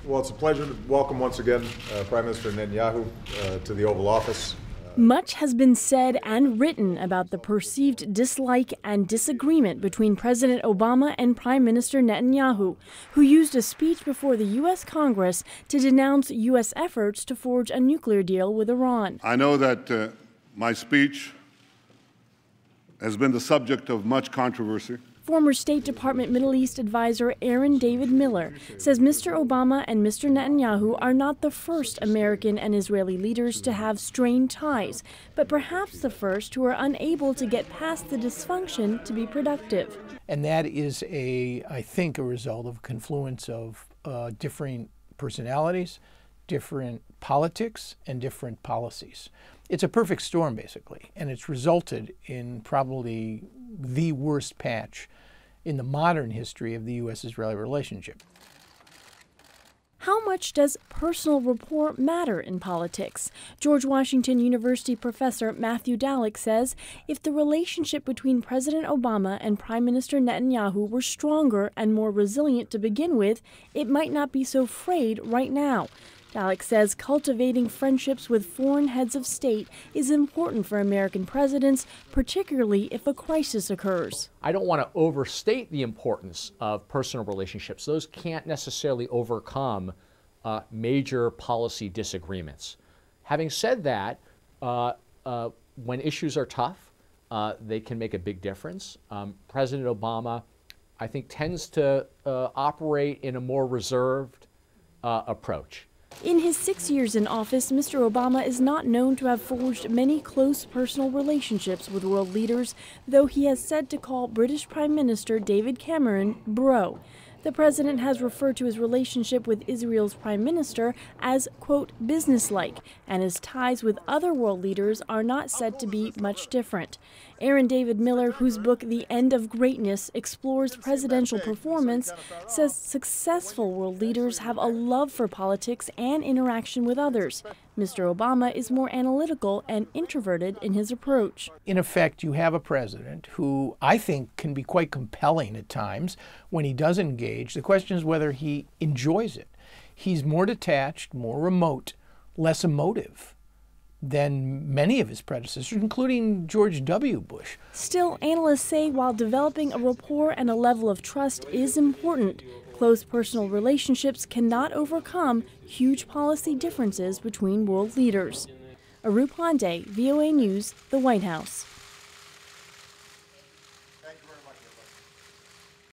Well, it's a pleasure to welcome once again Prime Minister Netanyahu to the Oval Office. Much has been said and written about the perceived dislike and disagreement between President Obama and Prime Minister Netanyahu, who used a speech before the U.S. Congress to denounce U.S. efforts to forge a nuclear deal with Iran. I know that my speech has been the subject of much controversy. Former State Department Middle East advisor Aaron David Miller says Mr. Obama and Mr. Netanyahu are not the first American and Israeli leaders to have strained ties, but perhaps the first who are unable to get past the dysfunction to be productive. And that is, I think, a result of a confluence of different personalities, different politics, and different policies. It's a perfect storm, basically, and it's resulted in probably the worst patch in the modern history of the U.S.-Israeli relationship. How much does personal rapport matter in politics? George Washington University professor Matthew Dallek says if the relationship between President Obama and Prime Minister Netanyahu were stronger and more resilient to begin with, it might not be so frayed right now. Dallek says cultivating friendships with foreign heads of state is important for American presidents, particularly if a crisis occurs. I don't want to overstate the importance of personal relationships. Those can't necessarily overcome major policy disagreements. Having said that, when issues are tough, they can make a big difference. President Obama, I think, tends to operate in a more reserved approach. In his 6 years in office, Mr. Obama is not known to have forged many close personal relationships with world leaders, though he has said to call British Prime Minister David Cameron bro. The president has referred to his relationship with Israel's prime minister as, quote, businesslike, and his ties with other world leaders are not said to be much different. Aaron David Miller, whose book The End of Greatness explores presidential performance, says successful world leaders have a love for politics and interaction with others. Mr. Obama is more analytical and introverted in his approach. In effect, you have a president who I think can be quite compelling at times when he does engage. The question is whether he enjoys it. He's more detached, more remote, less emotive than many of his predecessors, including George W. Bush. Still, analysts say while developing a rapport and a level of trust is important, close personal relationships cannot overcome huge policy differences between world leaders. Pande, VOA News, the White House.